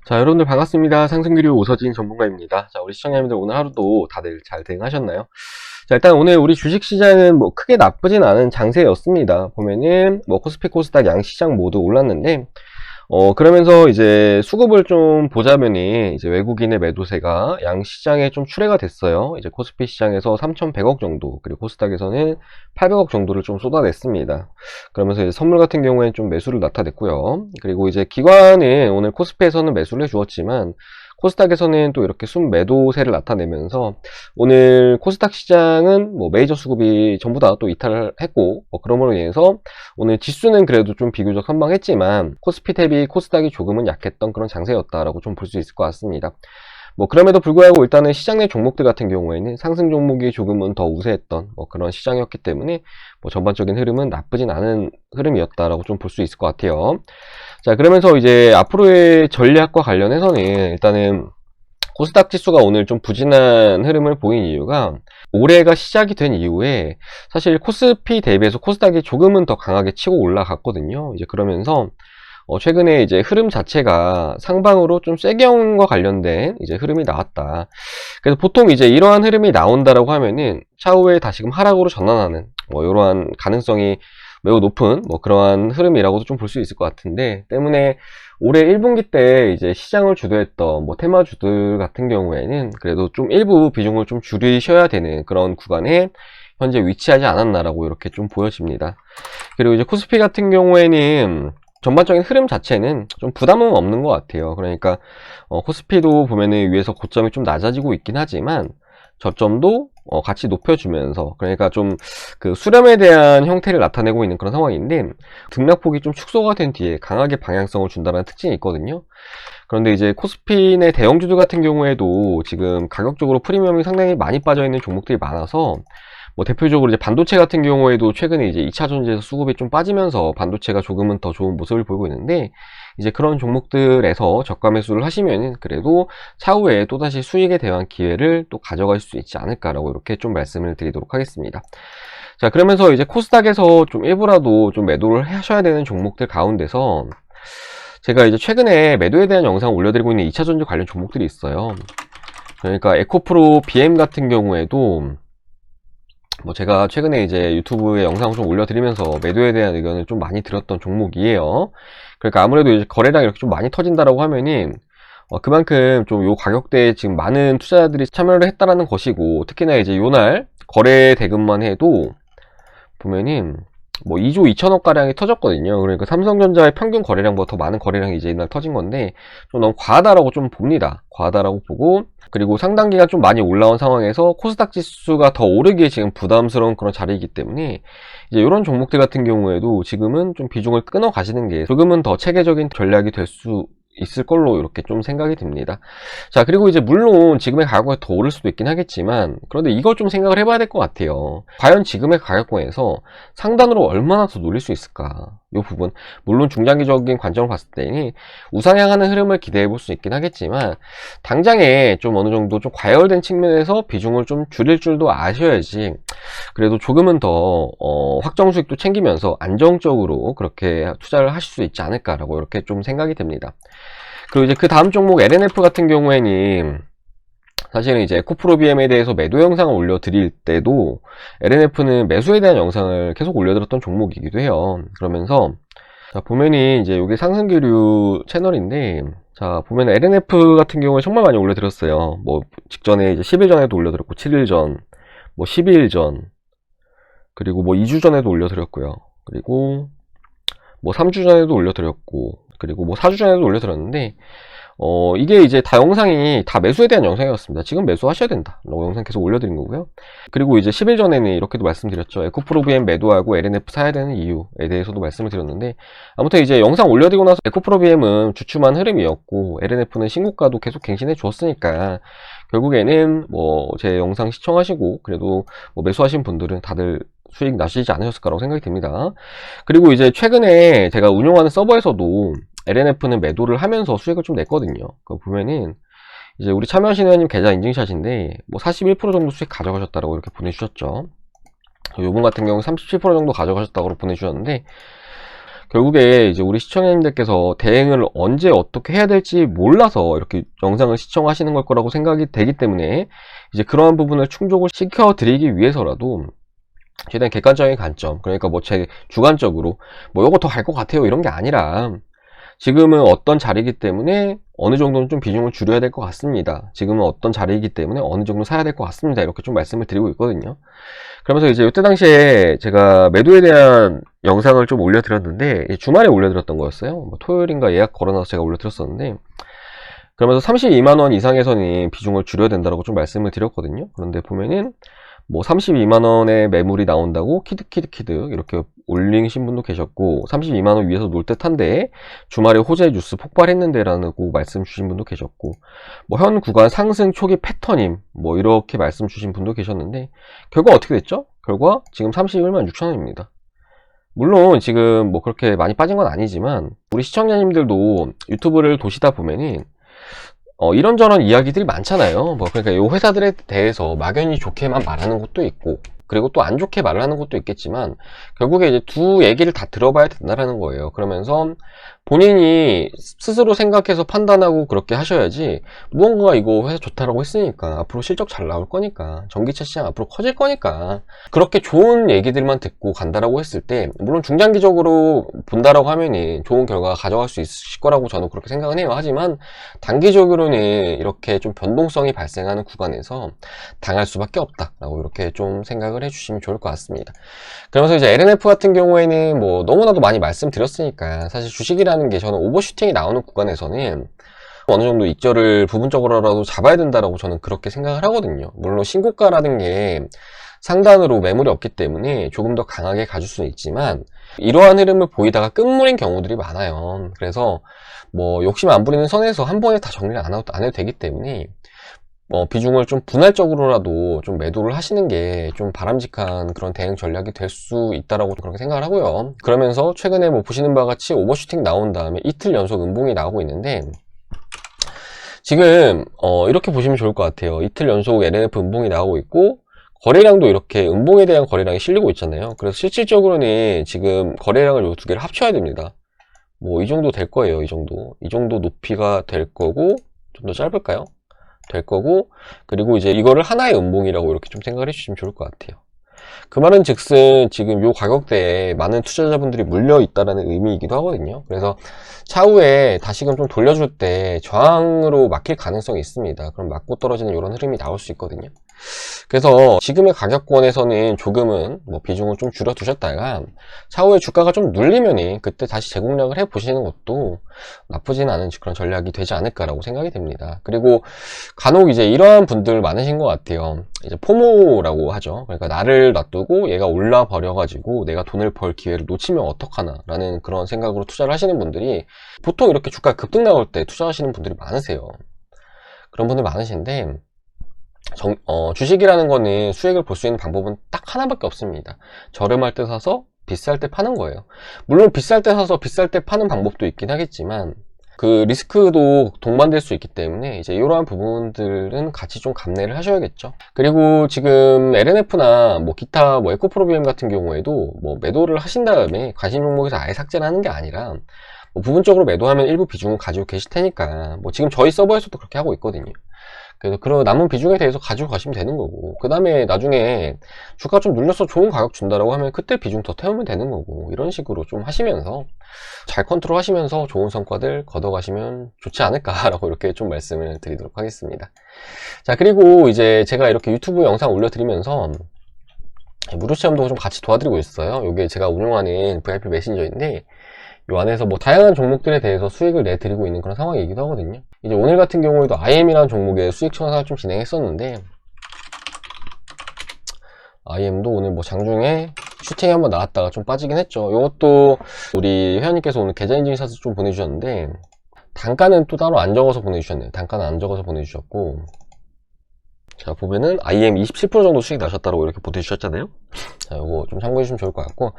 자, 여러분들 반갑습니다. 상승기류 오서진 전문가입니다. 자, 우리 시청자님들 오늘 하루도 다들 잘 대응하셨나요? 자, 일단 오늘 우리 주식시장은 뭐 크게 나쁘진 않은 장세였습니다. 보면은 뭐 코스피, 코스닥 양시장 모두 올랐는데 그러면서 이제 수급을 좀 보자면이 이제 외국인의 매도세가 양시장에 좀 출회가 됐어요. 이제 코스피 시장에서 3,100억 정도, 그리고 코스닥에서는 800억 정도를 좀 쏟아냈습니다. 그러면서 이제 선물 같은 경우에는 좀 매수를 나타냈고요. 그리고 이제 기관은 오늘 코스피에서는 매수를 해주었지만 코스닥에서는 또 이렇게 순매도세를 나타내면서 오늘 코스닥 시장은 뭐 메이저 수급이 전부 다 또 이탈을 했고 그러므로 인해서 오늘 지수는 그래도 좀 비교적 선방했지만 코스피 대비 코스닥이 조금은 약했던 그런 장세였다라고 좀 볼 수 있을 것 같습니다. 뭐 그럼에도 불구하고 일단은 시장 내 종목들 같은 경우에는 상승 종목이 조금은 더 우세했던 그런 시장이었기 때문에 뭐 전반적인 흐름은 나쁘진 않은 흐름이었다라고 좀 볼 수 있을 것 같아요. 자, 그러면서 이제 앞으로의 전략과 관련해서는 일단은 코스닥 지수가 오늘 좀 부진한 흐름을 보인 이유가 올해가 시작이 된 이후에 사실 코스피 대비해서 코스닥이 조금은 더 강하게 치고 올라갔거든요. 이제 그러면서 최근에 이제 흐름 자체가 상방으로 좀 쇠경과 관련된 이제 흐름이 나왔다. 그래서 보통 이제 이러한 흐름이 나온다라고 하면은 차후에 다시금 하락으로 전환하는 이러한 가능성이 매우 높은 그러한 흐름이라고도 좀 볼 수 있을 것 같은데, 때문에 올해 1분기 때 이제 시장을 주도했던 테마주들 같은 경우에는 그래도 좀 일부 비중을 좀 줄이셔야 되는 그런 구간에 현재 위치하지 않았나라고 이렇게 좀 보여집니다. 그리고 이제 코스피 같은 경우에는 전반적인 흐름 자체는 좀 부담은 없는 것 같아요. 그러니까 코스피도 보면은 위에서 고점이 좀 낮아지고 있긴 하지만 저점도 같이 높여주면서, 그러니까 좀 그 수렴에 대한 형태를 나타내고 있는 그런 상황인데, 등락폭이 좀 축소가 된 뒤에 강하게 방향성을 준다는 특징이 있거든요. 그런데 이제 코스피 내 대형주들 같은 경우에도 지금 가격적으로 프리미엄이 상당히 많이 빠져 있는 종목들이 많아서 대표적으로 이제 반도체 같은 경우에도 최근에 이제 2차 전지에서 수급이 좀 빠지면서 반도체가 조금은 더 좋은 모습을 보이고 있는데, 이제 그런 종목들에서 저가 매수를 하시면은 그래도 차후에 또다시 수익에 대한 기회를 또 가져갈 수 있지 않을까라고 이렇게 좀 말씀을 드리도록 하겠습니다. 자, 그러면서 이제 코스닥에서 좀 일부라도 좀 매도를 하셔야 되는 종목들 가운데서 제가 이제 최근에 매도에 대한 영상을 올려드리고 있는 2차 전지 관련 종목들이 있어요. 그러니까 에코프로 BM 같은 경우에도 제가 최근에 이제 유튜브에 영상을 좀 올려드리면서 매도에 대한 의견을 좀 많이 드렸던 종목이에요. 그러니까 아무래도 이제 거래량이 이렇게 좀 많이 터진다라고 하면은 그만큼 좀 요 가격대에 지금 많은 투자자들이 참여를 했다라는 것이고, 특히나 이제 요날 거래 대금만 해도 보면은 2조 2천억 가량이 터졌거든요. 그러니까 삼성전자의 평균 거래량보다 더 많은 거래량이 이제 이날 터진 건데 좀 너무 과하다라고 좀 봅니다. 과하다라고 보고, 그리고 상당 기간 좀 많이 올라온 상황에서 코스닥 지수가 더 오르기에 지금 부담스러운 그런 자리이기 때문에 이제 이런 종목들 같은 경우에도 지금은 좀 비중을 끊어 가시는 게 조금은 더 체계적인 전략이 될 수 있을 걸로 이렇게 좀 생각이 듭니다. 자, 그리고 이제 물론 지금의 가격이 더 오를 수도 있긴 하겠지만, 그런데 이걸 좀 생각을 해봐야 될 것 같아요. 과연 지금의 가격권에서 상단으로 얼마나 더 놀릴 수 있을까? 이 부분, 물론 중장기적인 관점을 봤을 때는 우상향하는 흐름을 기대해 볼 수 있긴 하겠지만, 당장에 좀 어느 정도 좀 과열된 측면에서 비중을 좀 줄일 줄도 아셔야지 그래도 조금은 더 확정 수익도 챙기면서 안정적으로 그렇게 투자를 하실 수 있지 않을까라고 이렇게 좀 생각이 됩니다. 그리고 이제 그 다음 종목 LNF 같은 경우에는 사실은 이제 에코프로비엠에 대해서 매도 영상을 올려드릴 때도 LNF는 매수에 대한 영상을 계속 올려드렸던 종목이기도 해요. 그러면서 자, 보면은 이제 이게 상승기류 채널인데, 자, 보면 LNF 같은 경우에 정말 많이 올려드렸어요. 직전에 이제 10일 전에도 올려드렸고, 7일 전, 12일 전, 그리고 2주 전에도 올려드렸고요. 그리고 3주 전에도 올려드렸고, 그리고 4주 전에도 올려드렸는데, 이게 이제 다 영상이 다 매수에 대한 영상이었습니다. 지금 매수하셔야 된다 라고 영상 계속 올려드린 거고요. 그리고 이제 10일 전에는 이렇게도 말씀드렸죠. 에코프로비엠 매도하고 LNF 사야 되는 이유에 대해서도 말씀을 드렸는데, 아무튼 이제 영상 올려드리고 나서 에코프로비엠은 주춤한 흐름이었고 LNF는 신고가도 계속 갱신해 주었으니까 결국에는 제 영상 시청하시고 그래도 매수하신 분들은 다들 수익 나시지 않으셨을까라고 생각이 듭니다. 그리고 이제 최근에 제가 운영하는 서버에서도 LNF는 매도를 하면서 수익을 좀 냈거든요. 그거 보면은 이제 우리 참여하신 회원님 계좌 인증샷인데 41% 정도 수익 가져가셨다고 이렇게 보내주셨죠. 요번 같은 경우 37% 정도 가져가셨다고 보내주셨는데, 결국에 이제 우리 시청자님들께서 대응을 언제 어떻게 해야 될지 몰라서 이렇게 영상을 시청하시는 걸 거라고 생각이 되기 때문에 이제 그러한 부분을 충족을 시켜드리기 위해서라도 최대한 객관적인 관점, 그러니까 뭐 제 주관적으로 뭐 요거 더 갈 것 같아요 이런 게 아니라 지금은 어떤 자리이기 때문에 어느 정도는 좀 비중을 줄여야 될 것 같습니다. 지금은 어떤 자리이기 때문에 어느 정도 사야 될 것 같습니다. 이렇게 좀 말씀을 드리고 있거든요. 그러면서 이제 이때 당시에 제가 매도에 대한 영상을 좀 올려드렸는데 주말에 올려드렸던 거였어요. 뭐 토요일인가 예약 걸어놔서 제가 올려드렸었는데 그러면서 32만원 이상에서는 비중을 줄여야 된다고 좀 말씀을 드렸거든요. 그런데 보면은 뭐 32만원의 매물이 나온다고 키득 이렇게 올리신 분도 계셨고 32만원 위에서 놀 듯한데 주말에 호재 뉴스 폭발했는데 라고 말씀 주신 분도 계셨고 뭐 현 구간 상승 초기 패턴임 뭐 이렇게 말씀 주신 분도 계셨는데 결과 어떻게 됐죠? 결과 지금 31만 6천원입니다. 물론 지금 뭐 그렇게 많이 빠진 건 아니지만 우리 시청자님들도 유튜브를 보시다 보면은 이런저런 이야기들이 많잖아요. 뭐 그러니까 이 회사들에 대해서 막연히 좋게만 말하는 것도 있고 그리고 또 안 좋게 말을 하는 것도 있겠지만 결국에 이제 두 얘기를 다 들어봐야 된다는 거예요. 그러면서 본인이 스스로 생각해서 판단하고 그렇게 하셔야지 무언가 이거 회사 좋다라고 했으니까 앞으로 실적 잘 나올 거니까 전기차 시장 앞으로 커질 거니까 그렇게 좋은 얘기들만 듣고 간다라고 했을 때 물론 중장기적으로 본다라고 하면은 좋은 결과 가져갈 수 있을 거라고 저는 그렇게 생각은 해요. 하지만 단기적으로는 이렇게 좀 변동성이 발생하는 구간에서 당할 수밖에 없다라고 이렇게 좀 생각을 해주시면 좋을 것 같습니다. 그러면서 이제 LNF 같은 경우에는 뭐 너무나도 많이 말씀드렸으니까 사실 주식이라는 게 저는 오버슈팅이 나오는 구간에서는 어느 정도 익절을 부분적으로라도 잡아야 된다라고 저는 그렇게 생각을 하거든요. 물론 신고가라는 게 상단으로 매물이 없기 때문에 조금 더 강하게 가줄 수는 있지만 이러한 흐름을 보이다가 끝물인 경우들이 많아요. 그래서 뭐 욕심 안 부리는 선에서 한 번에 다 정리를 안 해도 되기 때문에 비중을 좀 분할적으로라도 좀 매도를 하시는 게 좀 바람직한 그런 대응 전략이 될 수 있다라고 그렇게 생각을 하고요. 그러면서 최근에 뭐 보시는 바와 같이 오버슈팅 나온 다음에 이틀 연속 음봉이 나오고 있는데 지금 이렇게 보시면 좋을 것 같아요. 이틀 연속 LNF 음봉이 나오고 있고 거래량도 이렇게 음봉에 대한 거래량이 실리고 있잖아요. 그래서 실질적으로는 지금 거래량을 요 두 개를 합쳐야 됩니다. 뭐 이 정도 될 거예요. 이 정도 높이가 될 거고 좀 더 짧을까요? 될 거고 그리고 이제 이거를 하나의 음봉이라고 이렇게 좀 생각을 해주시면 좋을 것 같아요. 그 말은 즉슨 지금 요 가격대에 많은 투자자분들이 물려 있다는 의미이기도 하거든요. 그래서 차후에 다시금 좀 돌려줄 때 저항으로 막힐 가능성이 있습니다. 그럼 맞고 떨어지는 이런 흐름이 나올 수 있거든요. 그래서 지금의 가격권에서는 조금은 뭐 비중을 좀 줄여 두셨다가 차후에 주가가 좀 눌리면은 그때 다시 재공략을 해 보시는 것도 나쁘진 않은 그런 전략이 되지 않을까라고 생각이 됩니다. 그리고 간혹 이제 이러한 분들 많으신 것 같아요. 이제 포모라고 하죠. 그러니까 나를 놔두고 얘가 올라 버려 가지고 내가 돈을 벌 기회를 놓치면 어떡하나 라는 그런 생각으로 투자를 하시는 분들이 보통 이렇게 주가 급등 나올 때 투자하시는 분들이 많으세요. 그런 분들 많으신데 주식이라는 거는 수익을 볼 수 있는 방법은 딱 하나밖에 없습니다. 저렴할 때 사서 비쌀 때 파는 거예요. 물론 비쌀 때 사서 비쌀 때 파는 방법도 있긴 하겠지만 그 리스크도 동반될 수 있기 때문에 이제 이러한 부분들은 같이 좀 감내를 하셔야겠죠. 그리고 지금 LNF나 뭐 기타 뭐 에코프로비엠 같은 경우에도 뭐 매도를 하신 다음에 관심 종목에서 아예 삭제를 하는 게 아니라 뭐 부분적으로 매도하면 일부 비중을 가지고 계실 테니까 뭐 지금 저희 서버에서도 그렇게 하고 있거든요. 그래서 그런 남은 비중에 대해서 가지고 가시면 되는 거고 그 다음에 나중에 주가 좀 눌려서 좋은 가격 준다라고 하면 그때 비중 더 태우면 되는 거고 이런 식으로 좀 하시면서 잘 컨트롤 하시면서 좋은 성과들 거둬가시면 좋지 않을까라고 이렇게 좀 말씀을 드리도록 하겠습니다. 자, 그리고 이제 제가 이렇게 유튜브 영상 올려드리면서 무료 체험도 좀 같이 도와드리고 있어요. 이게 제가 운영하는 VIP 메신저인데 이 안에서 뭐 다양한 종목들에 대해서 수익을 내드리고 있는 그런 상황이기도 하거든요. 이제 오늘 같은 경우에도 IM이라는 종목에 수익 청산을 좀 진행했었는데 IM도 오늘 뭐 장중에 슈팅이 한번 나왔다가 좀 빠지긴 했죠. 이것도 우리 회원님께서 오늘 계좌 인증샷을 좀 보내주셨는데 단가는 또 따로 안 적어서 보내주셨네요. 단가는 안 적어서 보내주셨고 자 보면은 IM 27% 정도 수익 나셨다고 이렇게 보내주셨잖아요. 자 요거 좀 참고해 주시면 좋을 것 같고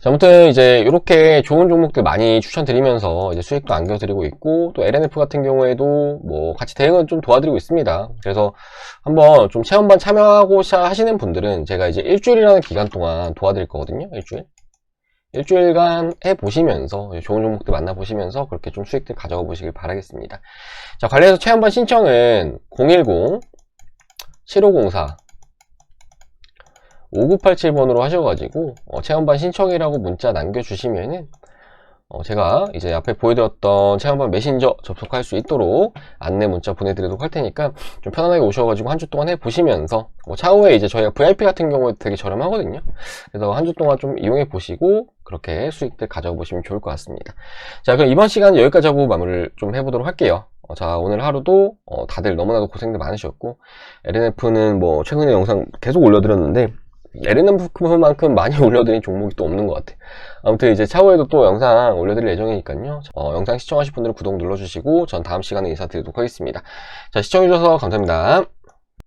자, 아무튼 이제 이렇게 좋은 종목들 많이 추천드리면서 이제 수익도 안겨드리고 있고 또 LNF 같은 경우에도 뭐 같이 대응은 좀 도와드리고 있습니다. 그래서 한번 좀 체험반 참여하고자 하시는 분들은 제가 이제 일주일이라는 기간 동안 도와드릴 거거든요. 일주일 일주일간 해보시면서 좋은 종목들 만나보시면서 그렇게 좀 수익들 가져가 보시길 바라겠습니다. 자, 관리해서 체험반 신청은 010-7504 5987번으로 하셔가지고 체험반 신청이라고 문자 남겨주시면은 제가 이제 앞에 보여드렸던 체험반 메신저 접속할 수 있도록 안내 문자 보내드리도록 할 테니까 좀 편안하게 오셔가지고 한 주 동안 해보시면서 차후에 이제 저희가 VIP 같은 경우에 되게 저렴하거든요. 그래서 한 주 동안 좀 이용해 보시고 그렇게 수익들 가져가 보시면 좋을 것 같습니다. 자, 그럼 이번 시간 여기까지 하고 마무리를 좀 해보도록 할게요. 자, 오늘 하루도 다들 너무나도 고생들 많으셨고, LNF는 뭐 최근에 영상 계속 올려드렸는데 LNF만큼 많이 올려드린 종목이 또 없는 것 같아요. 아무튼 이제 차후에도 또 영상 올려드릴 예정이니까요. 영상 시청하실 분들은 구독 눌러주시고 전 다음 시간에 인사드리도록 하겠습니다. 자, 시청해주셔서 감사합니다.